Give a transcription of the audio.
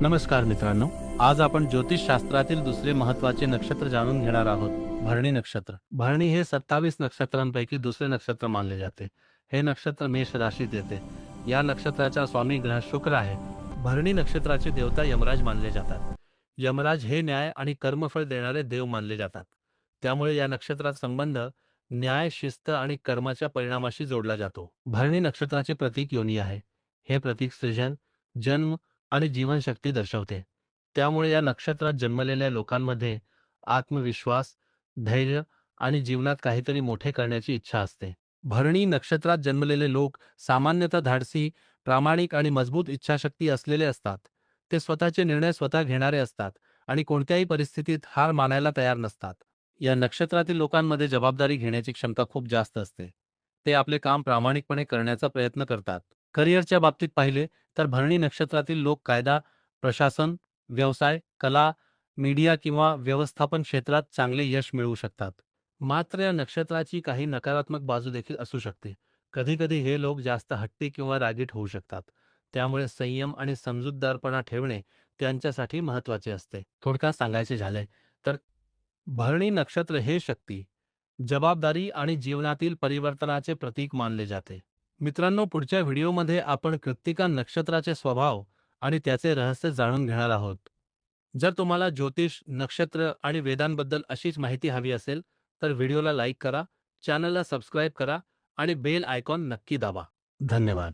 नमस्कार मित्रांनो, आज आपण ज्योतिषशास्त्रातील दुसरे महत्त्वाचे नक्षत्र जाणून घेणार आहोत, भरणी नक्षत्र. भरणी हे 27 नक्षत्रांपैकी दुसरे नक्षत्र मानले जाते. हे नक्षत्र मेष राशीत येते. या नक्षत्राचा स्वामी ग्रह शुक्र आहे. भरणी नक्षत्राचे देवता यमराज मानले जातात. यमराज हे न्याय आणि कर्मफळ देणारे देव मानले जातात. त्यामुळे या नक्षत्राचा संबंध न्याय, शिस्त आणि कर्माच्या परिणामाशी जोडला जातो. भरणी नक्षत्राचे प्रतीक योनी आहे. हे प्रतीक सृजन, जन्म आणि जीवनशक्ती दर्शवते. त्यामुळे या नक्षत्रात जन्मलेल्या लोकांमध्ये आत्मविश्वास, धैर्य आणि जीवनात काहीतरी मोठे करण्याची इच्छा असते. भरणी नक्षत्रात जन्मलेले लोक सामान्यतः धाडसी, प्रामाणिक आणि मजबूत इच्छाशक्ती असलेले असतात. ते स्वतःचे निर्णय स्वतः घेणारे असतात आणि कोणत्याही परिस्थितीत हार मानायला तयार नसतात. या नक्षत्रातील लोकांमध्ये जबाबदारी घेण्याची क्षमता खूप जास्त असते. ते आपले काम प्रामाणिकपणे करण्याचा प्रयत्न करतात. करिअरच्या बाबतीत पाहिले तर भरणी नक्षत्रातील लोक कायदा, प्रशासन, व्यवसाय, कला, मीडिया किंवा व्यवस्थापन क्षेत्रात चांगले यश मिळवू शकतात. मात्र या नक्षत्राची काही नकारात्मक बाजू देखील असू शकते. कधीकधी हे लोक जास्त हट्टी किंवा रागीट होऊ शकतात. त्यामुळे संयम आणि समजूतदारपणा ठेवणे त्यांच्यासाठी महत्त्वाचे असते. थोडक्यात सांगायचे झाले तर भरणी नक्षत्र हे शक्ती, जबाबदारी आणि जीवनातील परिवर्तनाचे प्रतीक मानले जाते. मित्रांनो, पुढच्या व्हिडिओमध्ये आपण कृत्तिका नक्षत्राचे स्वभाव आणि त्याचे रहस्य जाणून घेणार आहोत. जर तुम्हाला ज्योतिष, नक्षत्र आणि वेदांबद्दल अशीच माहिती हवी असेल, तर व्हिडिओला लाईक करा, चॅनलला सबस्क्राईब करा आणि बेल आयकॉन नक्की दाबा. धन्यवाद.